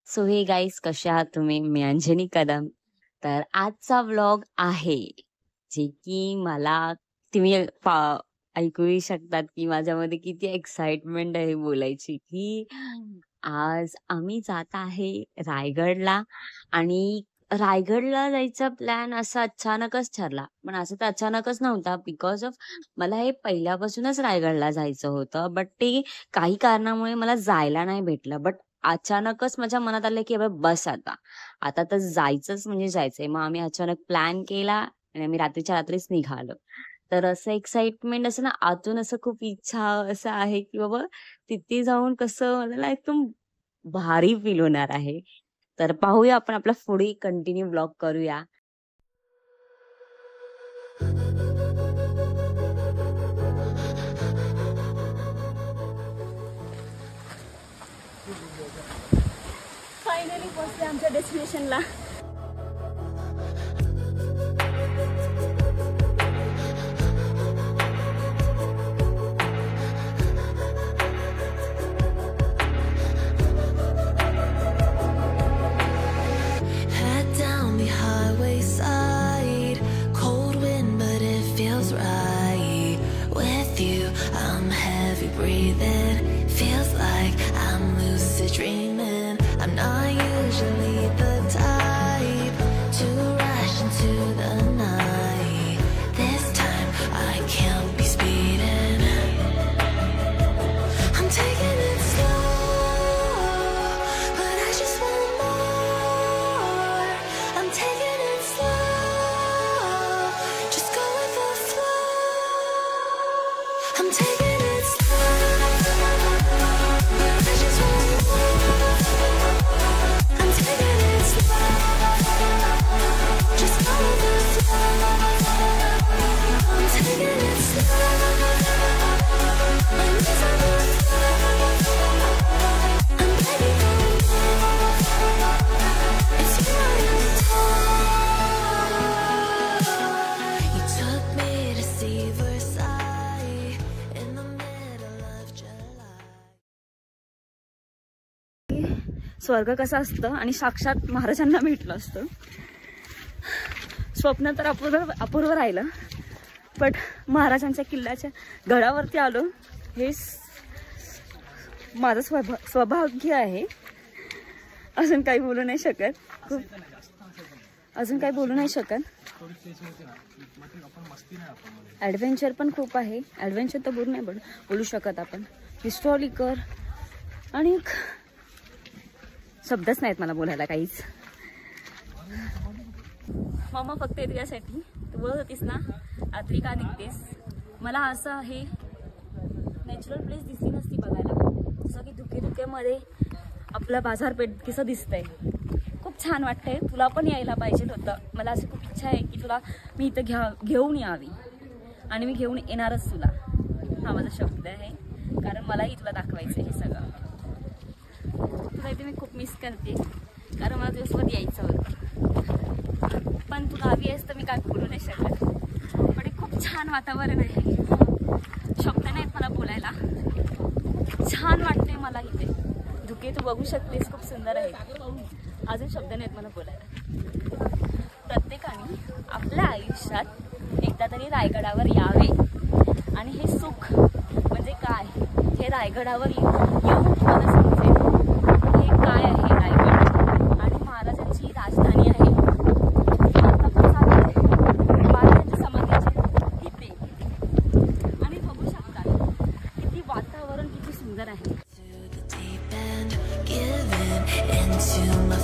So हे guys, कसे आहात तुम्ही? मी अंजनी कदम. तर आजचा व्लॉग आहे जे की मला तुम्ही ऐकूही शकतात की माझ्यामध्ये किती एक्साइटमेंट आहे बोलायची, की आज आम्ही जात आहे रायगडला. आणि रायगडला जायचा प्लॅन असा अचानकच ठरला, पण असं तर अचानकच नव्हता. बिकॉज ऑफ मला हे पहिल्यापासूनच रायगडला जायचं होतं, बट ते काही कारणामुळे मला जायला नाही भेटलं. बट अचानकच माझ्या मनात आलं की "अबे बस आता. आता तर जायचंच म्हणजे जायचंय." मग आम्ही अचानक प्लॅन केला आणि आम्ही रात्रीच्या रात्रीच निघालो. तर असं एक्साइटमेंट असं ना, आतून असं खूप इच्छा असं आहे की बाबा तिथे जाऊन कसं मला एकदम भारी फील होणार आहे. तर पाहूया, आपण आपला पुढे कंटिन्यू ब्लॉग करूया. फायनली पोहोचले आमच्या डेस्टिनेशनला. Head down the highway side, cold wind but it feels right. With you I'm heavy breathing, feels like I'm lucid dreaming. I'm not usually the type to rush into the night. This time I can't be speeding. I'm taking it slow, but I just want more. I'm taking it slow, just go with the flow. I'm taking it slow, but I just want more. I'm taking it slow, just go with the flow. I'm taking it slow, and it's on the flow. I'm begging for more. It's you I adore. You took me to see Versailles in the middle of July. स्वर्ग कसं असतं आणि साक्षात महाराजांना भेटलं असतं. स्वप्न तर अपूर्व राहिलं, बट महाराजांच्या किल्ल्याच्या गडावरती आलो हे माझं सौभाग्य आहे. अजून काही बोलू नाही शकत, अजून काही बोलू नाही शकत. ॲडव्हेंचर पण खूप आहे. ॲडव्हेंचर तर बोलू शकत आपण. हिस्टॉरिकल आणि शब्दच नाहीत मला बोलायला काहीच. मम्मा फक्त येते यासाठी तू बोलत होतीस ना रात्री का निघतेस. मला असं हे नॅचरल प्लेस दिसली नसती बघायला, जसं की धुकेमध्ये आपलं बाजारपेठ कसं दिसतंय. खूप छान वाटतंय. तुला पण यायला पाहिजे होतं. मला अशी खूप इच्छा आहे की मी इथं घेऊन यावी, आणि मी घेऊन येणारच तुला. हा माझा शब्द आहे, कारण मलाही तुला दाखवायचं हे सगळं. तुला इथे मी खूप मिस करते, कारण मला तुझ्यासोबत यायचं होतं. पण तू गावी आहेस तर मी काय बोलू नाही शकत. पण एक खूप छान वातावरण आहे. शब्द नाहीत मला बोलायला. छान वाटते मला इथे. धुके तू बघू शकतेस, खूप सुंदर आहे. अजून शब्द नाहीत मला बोलायला. प्रत्येकाने आपल्या आयुष्यात एकदा तरी रायगडावर यावे, आणि हे सुख म्हणजे काय हे रायगडावर येऊन तुम्हाला समजेल. हे काय आहे रायगड, आणि महाराजांची राजधानी आहे. महाराजांच्या समाधीचे इथे, आणि बघू शकता किती वातावरण किती सुंदर आहे. To the deep end, giving into my